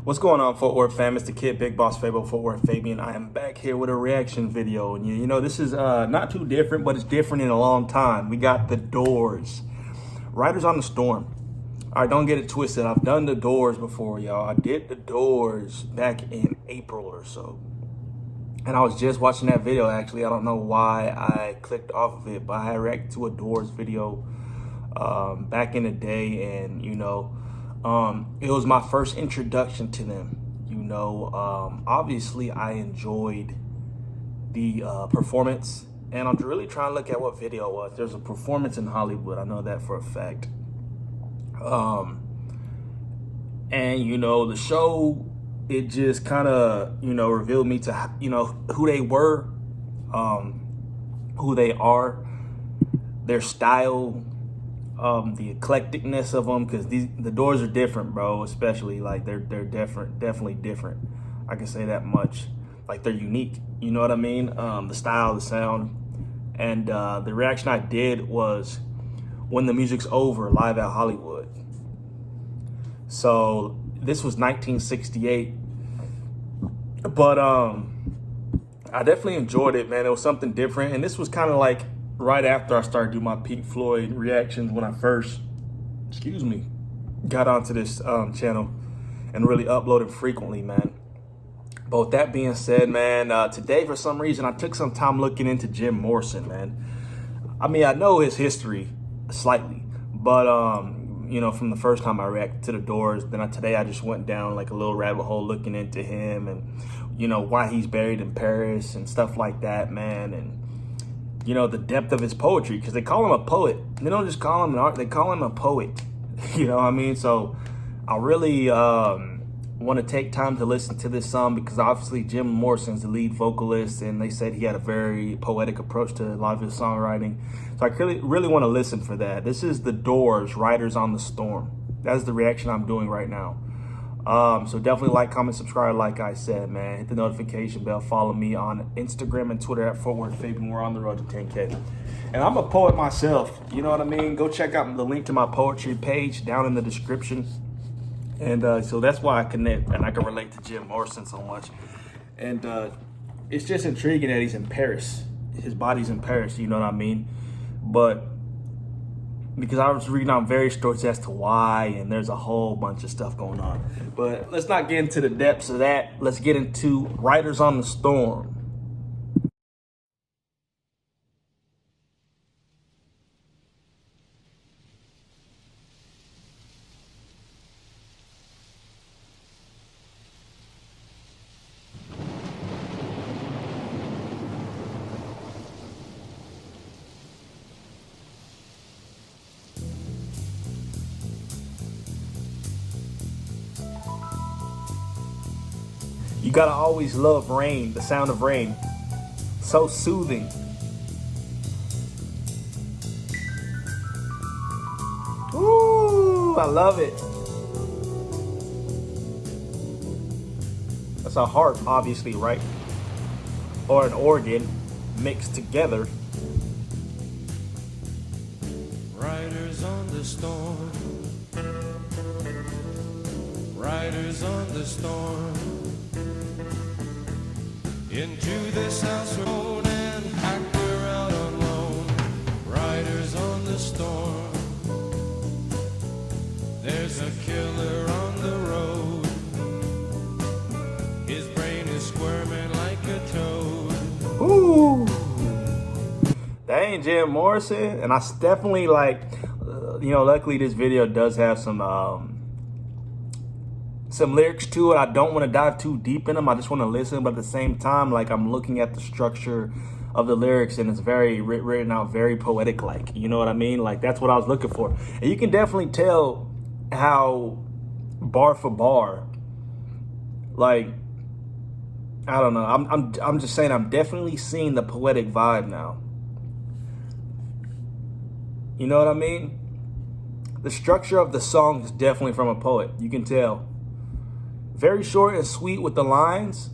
What's going on, Footwear fam? It's the kid, Big Boss Fabo, Footwear Fabian. I am back here with a reaction video. And you know, this is not too different, but it's different in a long time. We got The Doors, Riders on the Storm. All right, don't get it twisted. I've done The Doors before, y'all. I did The Doors back in April or so. And I was just watching that video, actually. I don't know why I clicked off of it, but I reacted to a Doors video back in the day. And, you know, it was my first introduction to them. You know, obviously I enjoyed the performance, and I'm really trying to look at what video it was. There's a performance in Hollywood. I know that for a fact. And you know, the show, it just kind of, you know, revealed me to, you know, who they were, who they are, their style, the eclecticness of them, because the Doors are different, bro. Especially like they're different, definitely different. I can say that much. Like they're unique. You know what I mean? The style, the sound, and the reaction I did was When the Music's Over, live at Hollywood. So this was 1968, but I definitely enjoyed it, man. It was something different, and this was kind of like right after I started doing my Pink Floyd reactions when I first, got onto this channel and really uploaded frequently, man. But with that being said, man, today for some reason I took some time looking into Jim Morrison, man. I mean, I know his history slightly, but you know, from the first time I reacted to The Doors, then today I just went down like a little rabbit hole looking into him and, you know, why he's buried in Paris and stuff like that, man. And, you know, the depth of his poetry, because they call him a poet. They don't just call him an art, they call him a poet. You know what I mean? So I really want to take time to listen to this song, because obviously Jim Morrison's the lead vocalist, and they said he had a very poetic approach to a lot of his songwriting. So I really want to listen for that. This is The Doors, Riders on the Storm. That's the reaction I'm doing right now. So definitely like, comment, subscribe, like I said, man. Hit the notification bell. Follow me on Instagram and Twitter at Footwear Fabian. We're on the road to 10K. And I'm a poet myself. You know what I mean? Go check out the link to my poetry page down in the description. And so that's why I connect and I can relate to Jim Morrison so much. And it's just intriguing that he's in Paris. His body's in Paris, you know what I mean? But because I was reading on various stories as to why, and there's a whole bunch of stuff going on. But let's not get into the depths of that. Let's get into Riders on the Storm. You gotta always love rain, the sound of rain. So soothing. Ooh, I love it. That's a harp, obviously, right? Or an organ mixed together. Riders on the storm. Riders on the storm. Into this house we're old and packed, we're out on loan. Riders on the storm. There's a killer on the road. His brain is squirming like a toad. Ooh. That ain't Jim Morrison. And I definitely like, you know, luckily this video does have some lyrics to it. I don't want to dive too deep in them. I just want to listen, but at the same time, like, I'm looking at the structure of the lyrics, and it's very written out, very poetic, like, you know what I mean? Like, that's what I was looking for. And you can definitely tell how bar for bar, like, I don't know. I'm just saying, I'm definitely seeing the poetic vibe now. You know what I mean? The structure of the song is definitely from a poet. You can tell. Very short and sweet with the lines.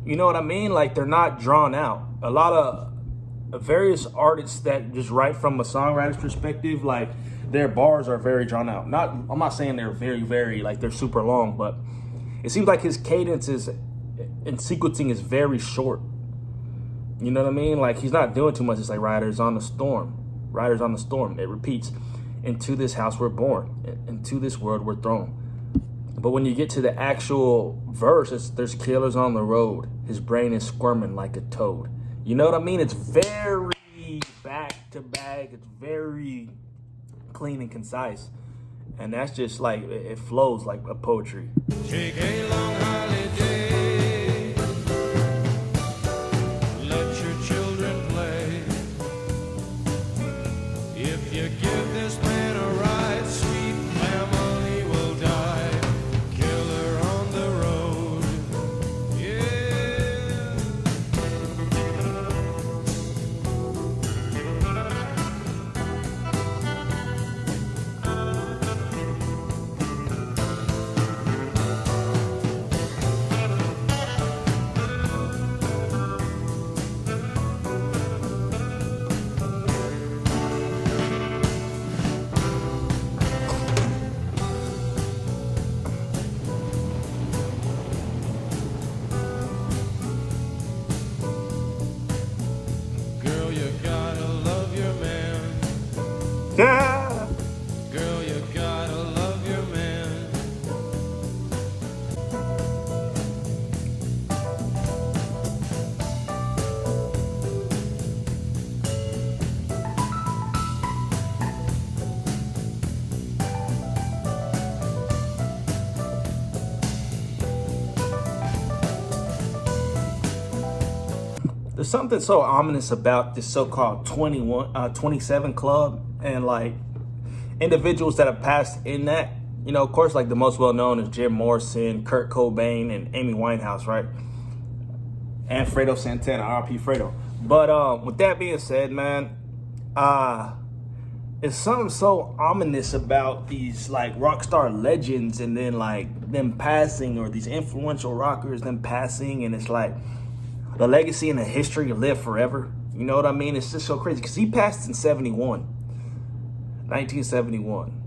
You know what I mean? Like, they're not drawn out. A lot of various artists that just write from a songwriter's perspective, like, their bars are very drawn out. I'm not saying they're very, like, they're super long, but it seems like his cadence is and sequencing is very short. You know what I mean? Like he's not doing too much. It's like riders on the storm, riders on the storm. It repeats. Into this house we're born, into this world we're thrown. But when you get to the actual verse, there's killers on the road. His brain is squirming like a toad. You know what I mean? It's very back to back. It's very clean and concise. And that's just like, it flows like a poetry. Take a long holiday. Let your children play. If you give this man a ride, sweet family will die. Killer on the road. Yeah. Girl, you gotta love your man. Yeah. Girl, you gotta love your man. There's something so ominous about this so-called 27 club and like individuals that have passed in that. You know, of course, like the most well-known is Jim Morrison, Kurt Cobain, and Amy Winehouse, right? And Fredo Santana, R.P. Fredo. But with that being said, man, it's something so ominous about these like rock star legends and then like them passing, or these influential rockers, them passing, and it's like the legacy and the history live forever. You know what I mean? It's just so crazy because he passed in 1971.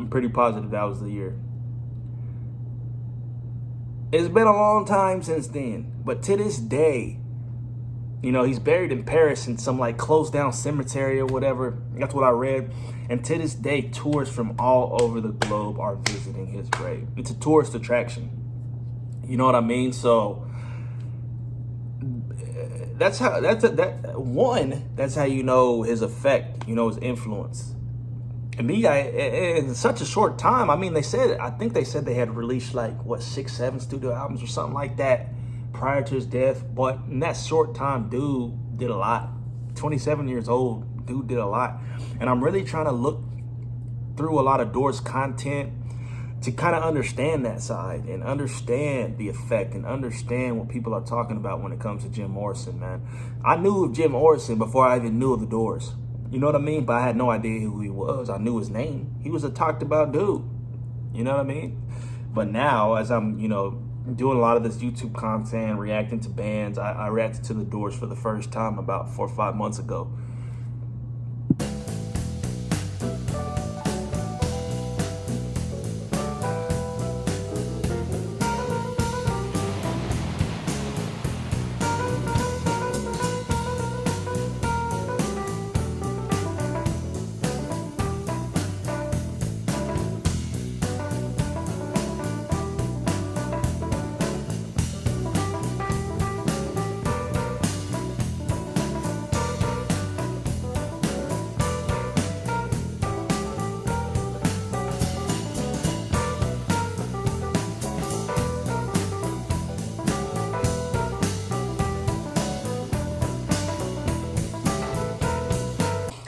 I'm pretty positive that was the year. It's been a long time since then, but to this day, you know, he's buried in Paris in some like closed down cemetery or whatever. That's what I read. And to this day, tourists from all over the globe are visiting his grave. It's a tourist attraction. You know what I mean? So that's how you know his effect, you know, his influence. And me, in such a short time, I mean, I think they said they had released like, 6-7 studio albums or something like that prior to his death. But in that short time, dude did a lot. 27 years old, dude did a lot. And I'm really trying to look through a lot of Doors content to kind of understand that side and understand the effect and understand what people are talking about when it comes to Jim Morrison, man. I knew of Jim Morrison before I even knew of the Doors. You know what I mean? But I had no idea who he was. I knew his name. He was a talked about dude. You know what I mean? But now, as I'm, you know, doing a lot of this YouTube content, reacting to bands, I reacted to the Doors for the first time about 4 or 5 months ago.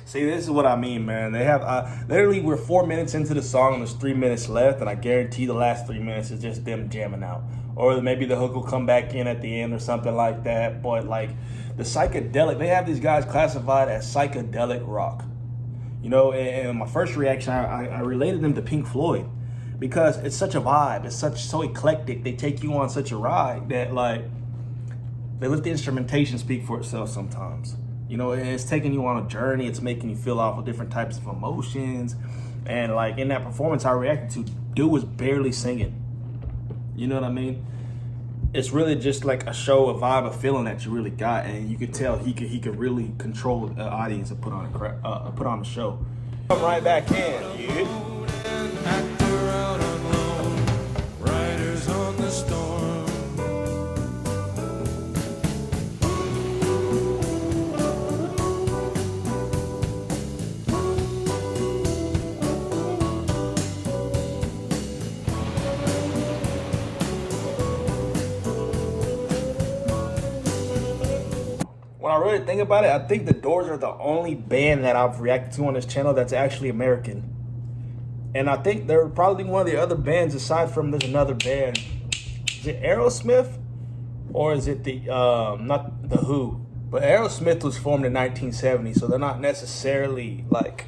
See, this is what I mean, man. They have literally, we're 4 minutes into the song and there's 3 minutes left, and I guarantee the last 3 minutes is just them jamming out, or maybe the hook will come back in at the end or something like that. But like the psychedelic, they have these guys classified as psychedelic rock. You know, and my first reaction, I related them to Pink Floyd because it's such a vibe. It's so eclectic. They take you on such a ride that like they let the instrumentation speak for itself sometimes. You know, it's taking you on a journey. It's making you feel off of different types of emotions. And like in that performance I reacted to, dude was barely singing. You know what I mean? It's really just like a show, a vibe, a feeling that you really got, and you could tell he could really control the audience and put on a show. Come right back in, dude. Actor out on loan, riders on the storm. When I really think about it, I think the Doors are the only band that I've reacted to on this channel that's actually American. And I think they're probably one of the other bands aside from there's another band. Is it Aerosmith? Or is it the, not the Who? But Aerosmith was formed in 1970, so they're not necessarily like,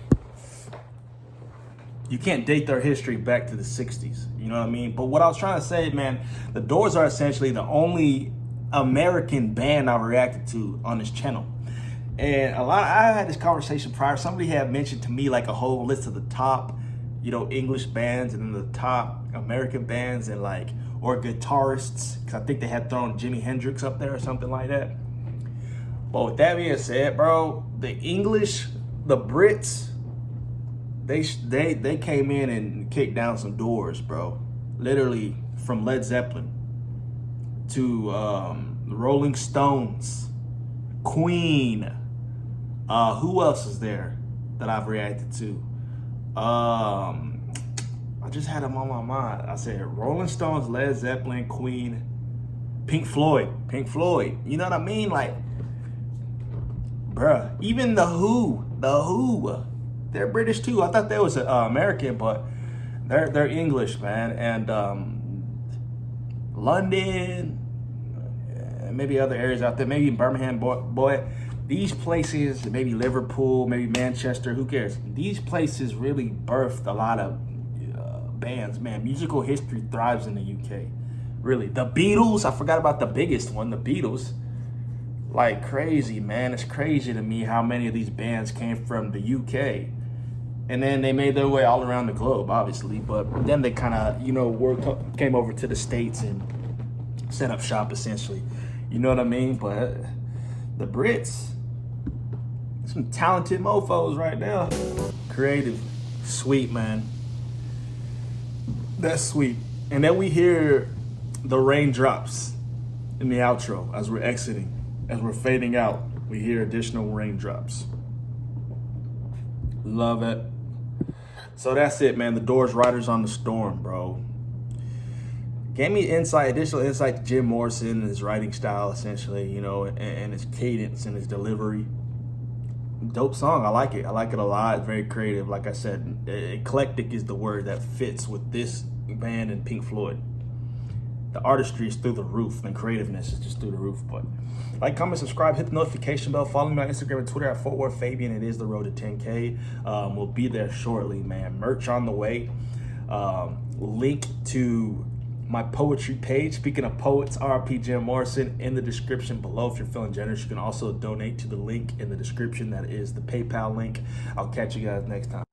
you can't date their history back to the 60s. You know what I mean? But what I was trying to say, man, the Doors are essentially the only American band I've reacted to on this channel. And I had this conversation prior. Somebody had mentioned to me like a whole list of the top, English bands and then the top American bands and like, or guitarists. Cause I think they had thrown Jimi Hendrix up there or something like that. But with that being said, bro, the Brits, they came in and kicked down some doors, bro. Literally from Led Zeppelin to the Rolling Stones, Queen. Who else is there that I've reacted to? I just had them on my mind. I said Rolling Stones, Led Zeppelin, Queen, Pink Floyd. You know what I mean? Like, bruh, even the Who, they're British too. I thought they was American, but they're English, man. And London, maybe other areas out there, maybe Birmingham, boy. These places, maybe Liverpool, maybe Manchester, who cares? These places really birthed a lot of bands, man. Musical history thrives in the UK. Really. The Beatles, I forgot about the biggest one, the Beatles. Like crazy, man. It's crazy to me how many of these bands came from the UK. And then they made their way all around the globe, obviously. But then they kind of, came over to the States and set up shop, essentially. You know what I mean? But the Brits, some talented mofos right now. Creative. Sweet, man. That's sweet. And then we hear the raindrops in the outro as we're exiting. As we're fading out, we hear additional raindrops. Love it. So that's it, man. The Doors, Riders on the Storm, bro. Gave me additional insight to Jim Morrison and his writing style, essentially, and his cadence and his delivery. Dope song. I like it. I like it a lot. It's very creative. Like I said, eclectic is the word that fits with this band and Pink Floyd. The artistry is through the roof, and creativeness is just through the roof. But like, comment, subscribe, hit the notification bell, follow me on Instagram and Twitter at @FortWorthFabian. It is the road to 10K. We'll be there shortly, man. Merch on the way. Link to my poetry page. Speaking of poets, RIP Jim Morrison, in the description below. If you're feeling generous, you can also donate to the link in the description. That is the PayPal link. I'll catch you guys next time.